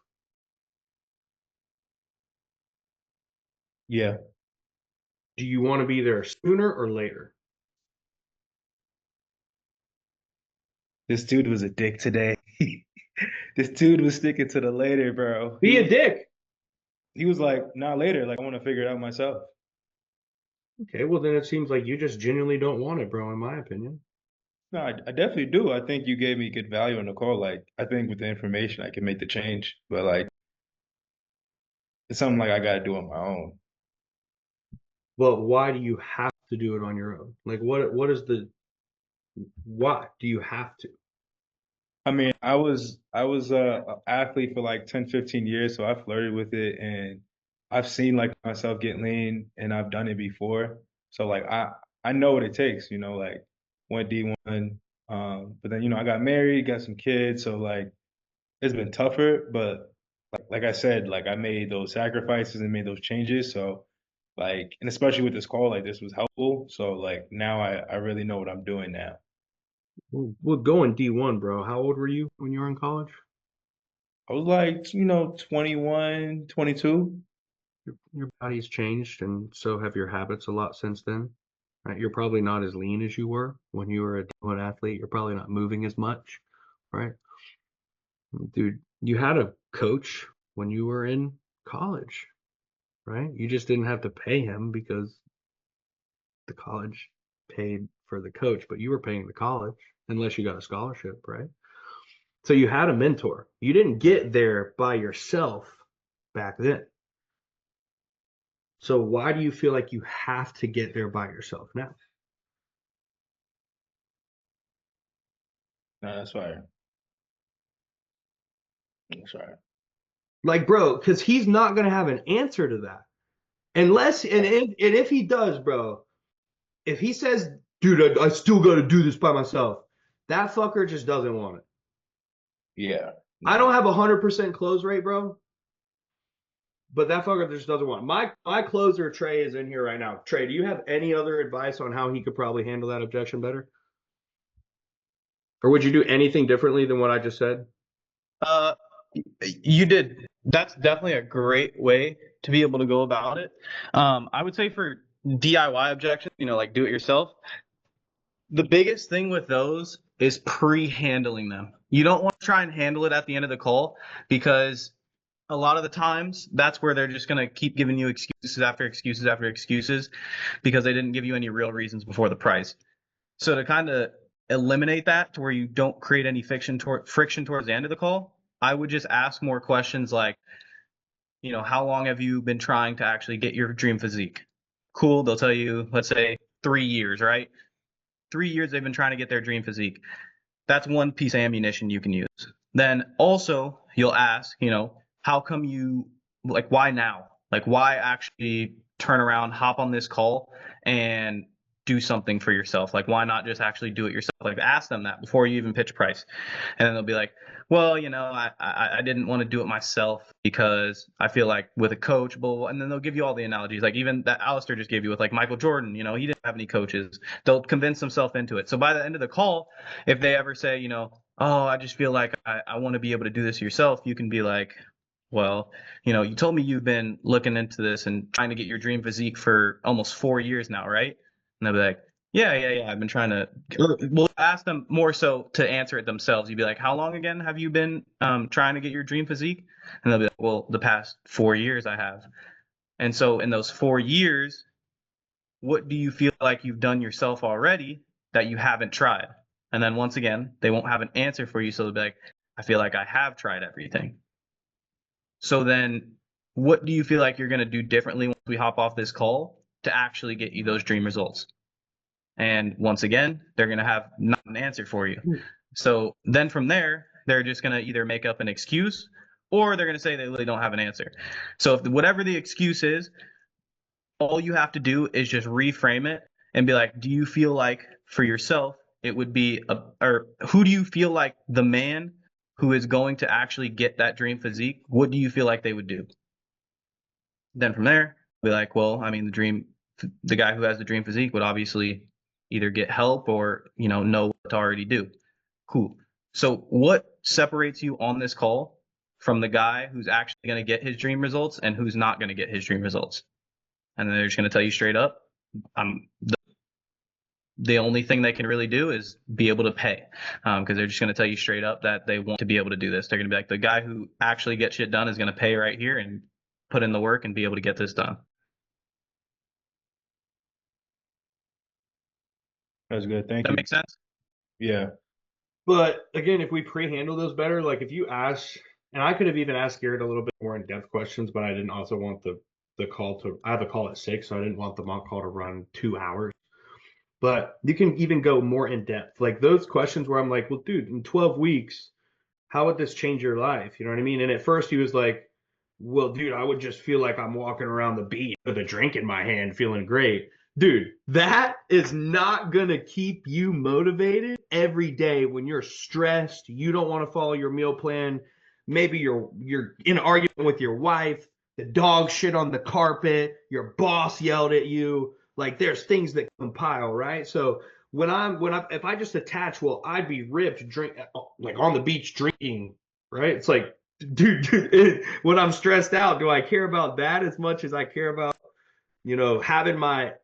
yeah, Do you want to be there sooner or later? this dude was a dick today. This dude was sticking to the later, bro. Be a dick. He was like, not later. Like, I want to figure it out myself. Okay, well then it seems like you just genuinely don't want it, bro, in my opinion. No, I definitely do. I think you gave me good value on the call. Like, I think with the information, I can make the change. But like, it's something like I got to do on my own. But why do you have to do it on your own? Like what is the why do you have to? I mean, I was a athlete for like 10, 15 years, so I flirted with it and I've seen like myself get lean and I've done it before. So like I know what it takes, like went D1, but then I got married, got some kids, so like it's been tougher, but like I said, like I made those sacrifices and made those changes. So like, and especially with this call, like this was helpful. So like now I really know what I'm doing now. Well, going D1, bro. How old were you when you were in college? I was like, 21, 22. Your body's changed, and so have your habits a lot since then. Right? You're probably not as lean as you were when you were a D1 athlete. You're probably not moving as much, right? Dude, you had a coach when you were in college, right? You just didn't have to pay him because the college paid for the coach, but you were paying the college unless you got a scholarship, right? So you had a mentor. You didn't get there by yourself back then. So why do you feel like you have to get there by yourself now? No, that's right. That's right. Like, bro, because he's not going to have an answer to that. Unless, and if he does, bro, if he says, dude, I still got to do this by myself, that fucker just doesn't want it. Yeah. I don't have 100% close rate, bro. But that fucker just doesn't want my closer. Trey is in here right now. Trey, do you have any other advice on how he could probably handle that objection better, or would you do anything differently than what I just said? Uh, you did. That's definitely a great way to be able to go about it. I would say for DIY objections, like do it yourself. The biggest thing with those is pre-handling them. You don't want to try and handle it at the end of the call because a lot of the times that's where they're just going to keep giving you excuses after excuses after excuses because they didn't give you any real reasons before the price. So to kind of eliminate that to where you don't create any friction towards the end of the call, I would just ask more questions like, how long have you been trying to actually get your dream physique? Cool. They'll tell you, let's say 3 years, right? 3 years they've been trying to get their dream physique. That's one piece of ammunition you can use. Then also you'll ask, how come why now? Like, why actually turn around, hop on this call and do something for yourself? Like, why not just actually do it yourself? Like, ask them that before you even pitch price. And then they'll be like, well, I didn't want to do it myself because I feel like with a coach, and then they'll give you all the analogies, like even that Alistair just gave you with like Michael Jordan, he didn't have any coaches. They'll convince themselves into it. So by the end of the call, if they ever say, oh, I just feel like I want to be able to do this yourself, you can be like, well, you told me you've been looking into this and trying to get your dream physique for almost 4 years now, right? And they'll be like, yeah. I've been trying to. We'll ask them more so to answer it themselves. You'd be like, how long again have you been trying to get your dream physique? And they'll be like, well, the past 4 years I have. And so in those 4 years, what do you feel like you've done yourself already that you haven't tried? And then once again, they won't have an answer for you. So they'll be like, I feel like I have tried everything. So then what do you feel like you're going to do differently once we hop off this call to actually get you those dream results? And once again, they're going to have not an answer for you. So then from there, they're just going to either make up an excuse or they're going to say they really don't have an answer. So if whatever the excuse is, all you have to do is just reframe it and be like, do you feel like for yourself, it would be, or who do you feel like the man who is going to actually get that dream physique, what do you feel like they would do? Then from there, be like, well, I mean, the guy who has the dream physique would obviously either get help or, know what to already do. Cool. So what separates you on this call from the guy who's actually going to get his dream results and who's not going to get his dream results? And then they're just going to tell you straight up, the only thing they can really do is be able to pay, because they're just going to tell you straight up that they want to be able to do this. They're going to be like, the guy who actually gets shit done is going to pay right here and put in the work and be able to get this done. That's good. Thank That you. makes sense? Yeah. But again, if we pre-handle those better, like if you ask, and I could have even asked Garrett a little bit more in-depth questions, but I didn't also want the call to. I have a call at 6, so I didn't want the mock call to run 2 hours. But you can even go more in depth, like those questions where I'm like, well, dude, in 12 weeks, how would this change your life? You know what I mean? And at first he was like, well, dude, I would just feel like I'm walking around the beach with a drink in my hand, feeling great. Dude, that is not going to keep you motivated every day when you're stressed, you don't want to follow your meal plan. Maybe you're in an argument with your wife, the dog shit on the carpet, your boss yelled at you. Like there's things that compile, right? So if I just attach, well, I'd be ripped like on the beach drinking, right? It's like, dude, when I'm stressed out, do I care about that as much as I care about, having my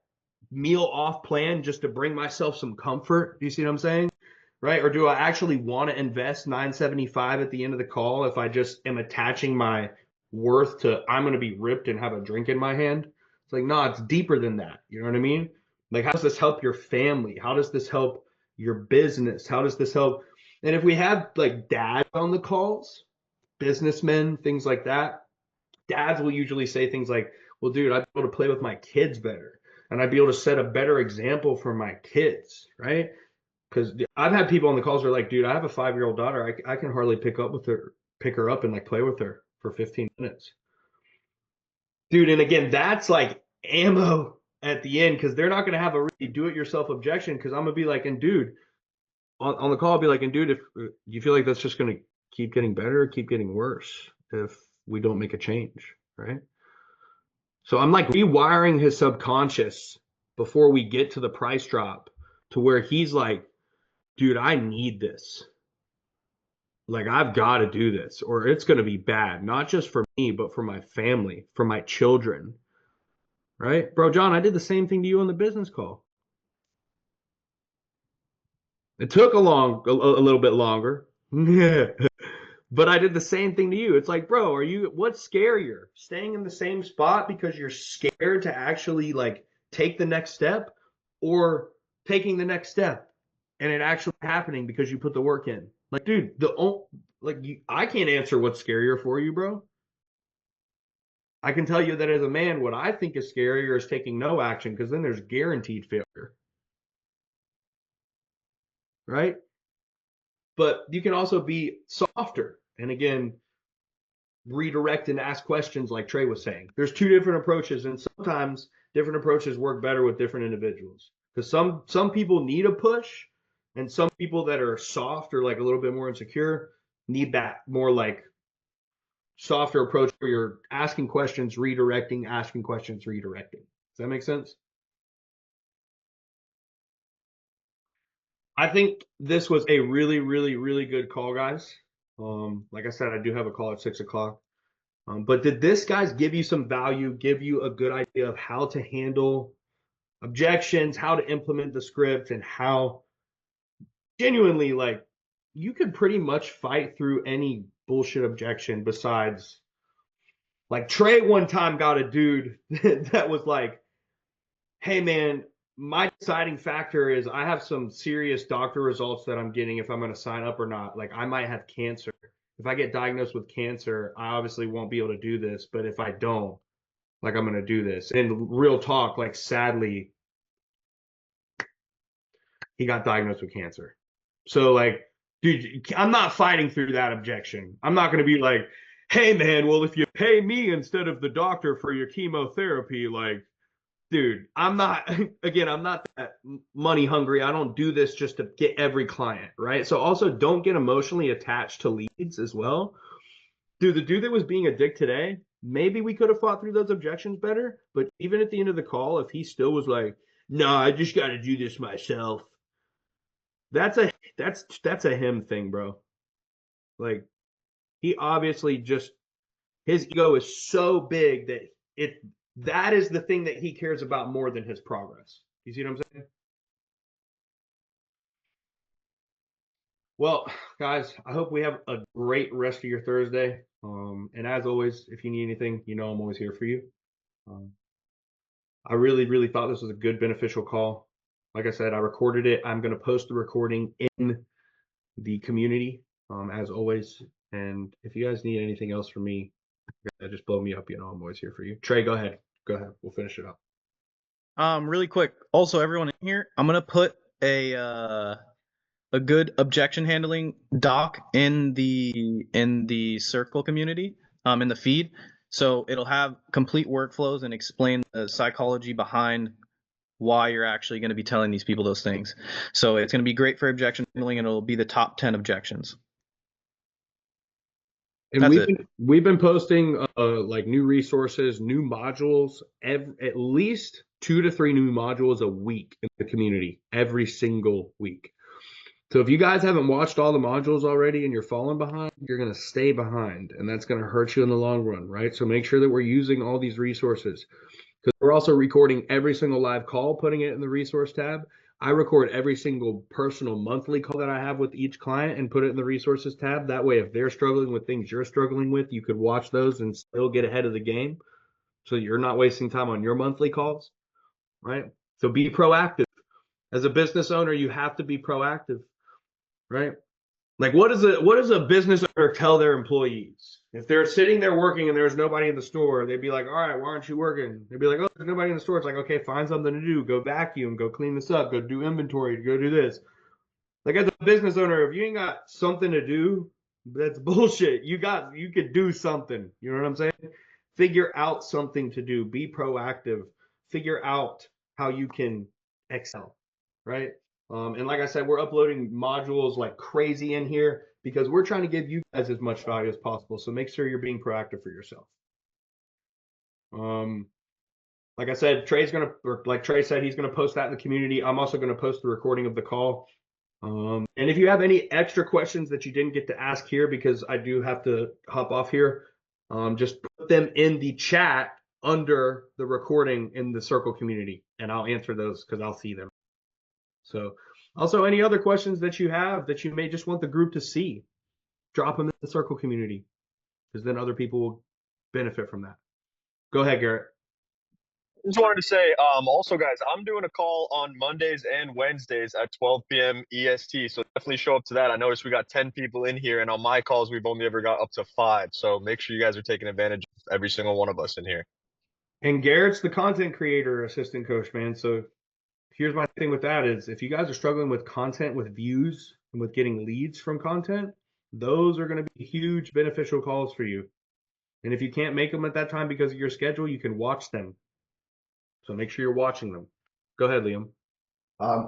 meal off plan just to bring myself some comfort? Do you see what I'm saying? Right? Or do I actually want to invest $9.75 at the end of the call if I just am attaching my worth to I'm going to be ripped and have a drink in my hand? It's like, no, it's deeper than that. You know what I mean? Like, how does this help your family? How does this help your business? How does this help? And if we have like dads on the calls, businessmen, things like that, dads will usually say things like, well, dude, I'd be able to play with my kids better. And I'd be able to set a better example for my kids, right? Because I've had people on the calls who are like, dude, I have a 5-year-old daughter. I can hardly pick her up and like play with her for 15 minutes. Dude, and again, that's like ammo at the end because they're not going to have a really do-it-yourself objection because I'm going to be like, and dude, on the call, I'll be like, and dude, if you feel like that's just going to keep getting better or keep getting worse if we don't make a change, right? So I'm like rewiring his subconscious before we get to the price drop to where he's like, dude, I need this. Like, I've got to do this or it's going to be bad, not just for me, but for my family, for my children, right? Bro, John, I did the same thing to you on the business call. It took a little bit longer. But I did the same thing to you. It's like, bro, what's scarier? Staying in the same spot because you're scared to actually like take the next step, or taking the next step and it actually happening because you put the work in? Like, dude, I can't answer what's scarier for you, bro. I can tell you that as a man, what I think is scarier is taking no action, because then there's guaranteed failure, right? But you can also be softer. And again, redirect and ask questions like Trey was saying. There's two different approaches, and sometimes different approaches work better with different individuals. Because some people need a push, and some people that are soft or like a little bit more insecure need that more like softer approach where you're asking questions, redirecting, asking questions, redirecting. Does that make sense? I think this was a really, really, really good call, guys. Like I said, I do have a call at 6 o'clock. But did this, guys, give you some value, give you a good idea of how to handle objections, how to implement the script, and how genuinely, like, you could pretty much fight through any bullshit objection besides, like, Trey one time got a dude that was like, hey, man, my deciding factor is I have some serious doctor results that I'm getting if I'm going to sign up or not. Like, I might have cancer. If I get diagnosed with cancer, I obviously won't be able to do this. But if I don't, like, I'm going to do this. And real talk, like, sadly, he got diagnosed with cancer. So, like, dude, I'm not fighting through that objection. I'm not going to be like, hey, man, well, if you pay me instead of the doctor for your chemotherapy, like, dude, I'm not, again, I'm not that money hungry. I don't do this just to get every client, right? So also don't get emotionally attached to leads as well. Dude, the dude that was being a dick today, maybe we could have fought through those objections better. But even at the end of the call, if he still was like, no, I just got to do this myself. That's a him thing, bro. Like, he obviously just, his ego is so big that that is the thing that he cares about more than his progress. You see what I'm saying? Well, guys, I hope we have a great rest of your Thursday. And as always, if you need anything, you know I'm always here for you. Um, I really, really thought this was a good, beneficial call. Like I said, I recorded it. I'm going to post the recording in the community, as always. And if you guys need anything else from me, just blow me up. You know I'm always here for you. Trey, go ahead. Go ahead. We'll finish it up. Really quick. Also, everyone in here, I'm gonna put a good objection handling doc in the circle community, in the feed. So it'll have complete workflows and explain the psychology behind why you're actually going to be telling these people those things. So it's going to be great for objection handling, and it'll be the top 10 objections. And That's we've been posting like new resources, new modules, at least 2 to 3 new modules a week in the community every single week. So if you guys haven't watched all the modules already and you're falling behind, you're going to stay behind, and that's going to hurt you in the long run, right? So make sure that we're using all these resources, because we're also recording every single live call, putting it in the resource tab. I record every single personal monthly call that I have with each client and put it in the resources tab. That way, if they're struggling with things you're struggling with, you could watch those and still get ahead of the game. So you're not wasting time on your monthly calls, right? So be proactive. As a business owner, you have to be proactive, right? Like, what does a business owner tell their employees? If they're sitting there working and there's nobody in the store, they'd be like, all right, why aren't you working? They'd be like, oh, there's nobody in the store. It's like, okay, find something to do. Go vacuum, go clean this up, go do inventory, go do this. Like, as a business owner, if you ain't got something to do, that's bullshit. You could do something. You know what I'm saying? Figure out something to do. Be proactive. Figure out how you can excel, right? And like I said, we're uploading modules like crazy in here. because we're trying to give you guys as much value as possible. So make sure you're being proactive for yourself. Like I said, like Trey said, he's gonna post that in the community. I'm also gonna post the recording of the call. And if you have any extra questions that you didn't get to ask here, because I do have to hop off here, just put them in the chat under the recording in the circle community, and I'll answer those because I'll see them. So also any other questions that you have that you may just want the group to see, drop them in the circle community, because then other people will benefit from that. Go ahead, Garrett. Just wanted to say, also, guys, I'm doing a call on Mondays and Wednesdays at 12 p.m. EST, so definitely show up to that. I noticed we got 10 people in here, and on my calls, we've only ever got up to 5, so make sure you guys are taking advantage of every single one of us in here. And Garrett's the content creator assistant coach, man. So here's my thing with that is if you guys are struggling with content, with views, and with getting leads from content, those are going to be huge beneficial calls for you. And if you can't make them at that time because of your schedule, you can watch them. So make sure you're watching them. Go ahead, Liam.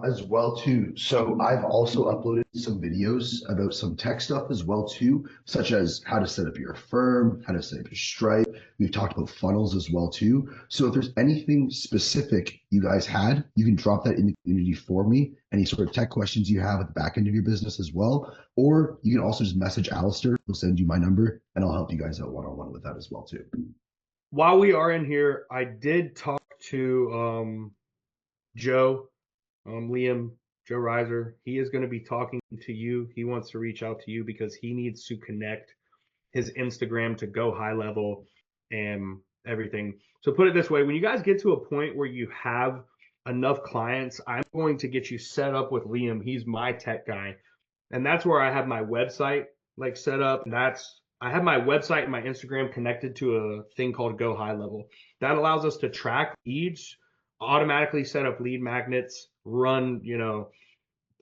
As well too. So I've also uploaded some videos about some tech stuff as well too, such as how to set up your firm, how to set up your Stripe. We've talked about funnels as well too. So if there's anything specific you guys had, you can drop that in the community for me. Any sort of tech questions you have at the back end of your business as well. Or you can also just message Alistair. He'll send you my number and I'll help you guys out one-on-one with that as well too. While we are in here, I did talk to Joe. Liam, Joe Reiser, he is going to be talking to you. He wants to reach out to you because he needs to connect his Instagram to go high level and everything. So put it this way, when you guys get to a point where you have enough clients, I'm going to get you set up with Liam. He's my tech guy. And that's where I have my website like set up. I have my website and my Instagram connected to a thing called Go High Level. That allows us to track leads, automatically set up lead magnets, run,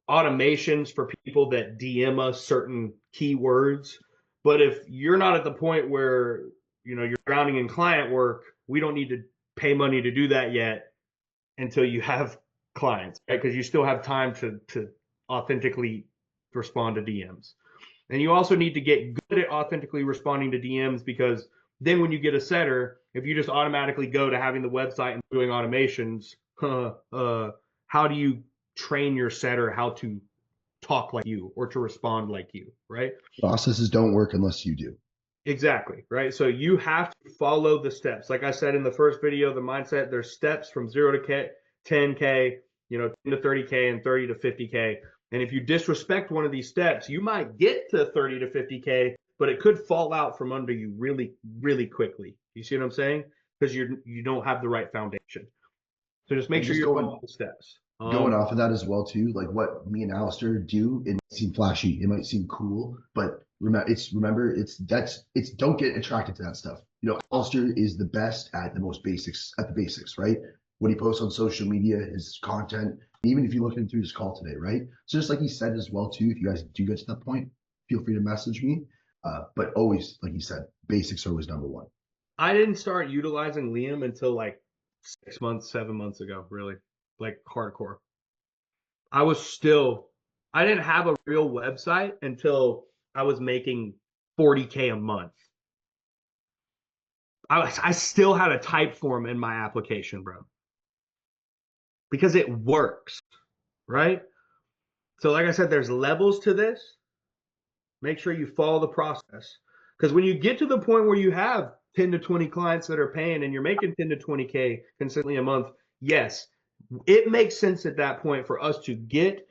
automations for people that DM us certain keywords. But if you're not at the point where, you're drowning in client work, we don't need to pay money to do that yet until you have clients, right? Because you still have time to authentically respond to DMs. And you also need to get good at authentically responding to DMs, because then when you get a setter, if you just automatically go to having the website and doing automations, how do you train your setter how to talk like you or to respond like you, right? Processes don't work unless you do. Exactly, right? So you have to follow the steps. Like I said in the first video, the mindset, there's steps from 0 to 10K, 10 to 30K and 30 to 50K. And if you disrespect one of these steps, you might get to 30 to 50K, but it could fall out from under you really, really quickly. You see what I'm saying? Because you don't have the right foundation. So just make sure you're following the steps. Going off of that as well too, like what me and Alistair do, it might seem flashy, it might seem cool, but remember don't get attracted to that stuff. Alistair is the best at the basics, right? What he posts on social media, his content, even if you look into his call today, right? So just like he said as well too, if you guys do get to that point, feel free to message me. But always, like he said, basics are always number one. I didn't start utilizing Liam until like 6 months, 7 months ago, really, like hardcore. I didn't have a real website until I was making 40K a month. I still had a type form in my application, bro, because it works, right? So like I said, there's levels to this. Make sure you follow the process, because when you get to the point where you have 10 to 20 clients that are paying and you're making 10 to 20K consistently a month, yes, it makes sense at that point for us to get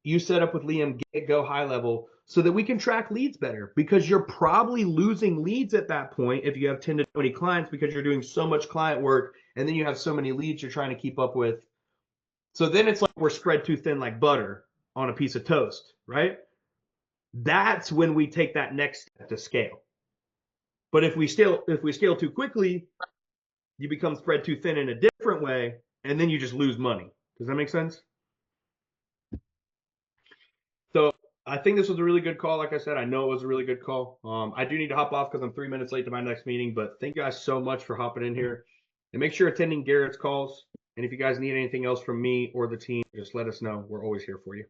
you set up with Liam, go high level, so that we can track leads better, because you're probably losing leads at that point if you have 10 to 20 clients, because you're doing so much client work and then you have so many leads you're trying to keep up with. So then it's like we're spread too thin like butter on a piece of toast, right? That's when we take that next step to scale. But if we scale too quickly, you become spread too thin in a different way, and then you just lose money. Does that make sense? So I think this was a really good call. Like I said, I know it was a really good call. I do need to hop off because I'm 3 minutes late to my next meeting, but thank you guys so much for hopping in here. And make sure attending Garrett's calls. And if you guys need anything else from me or the team, just let us know. We're always here for you.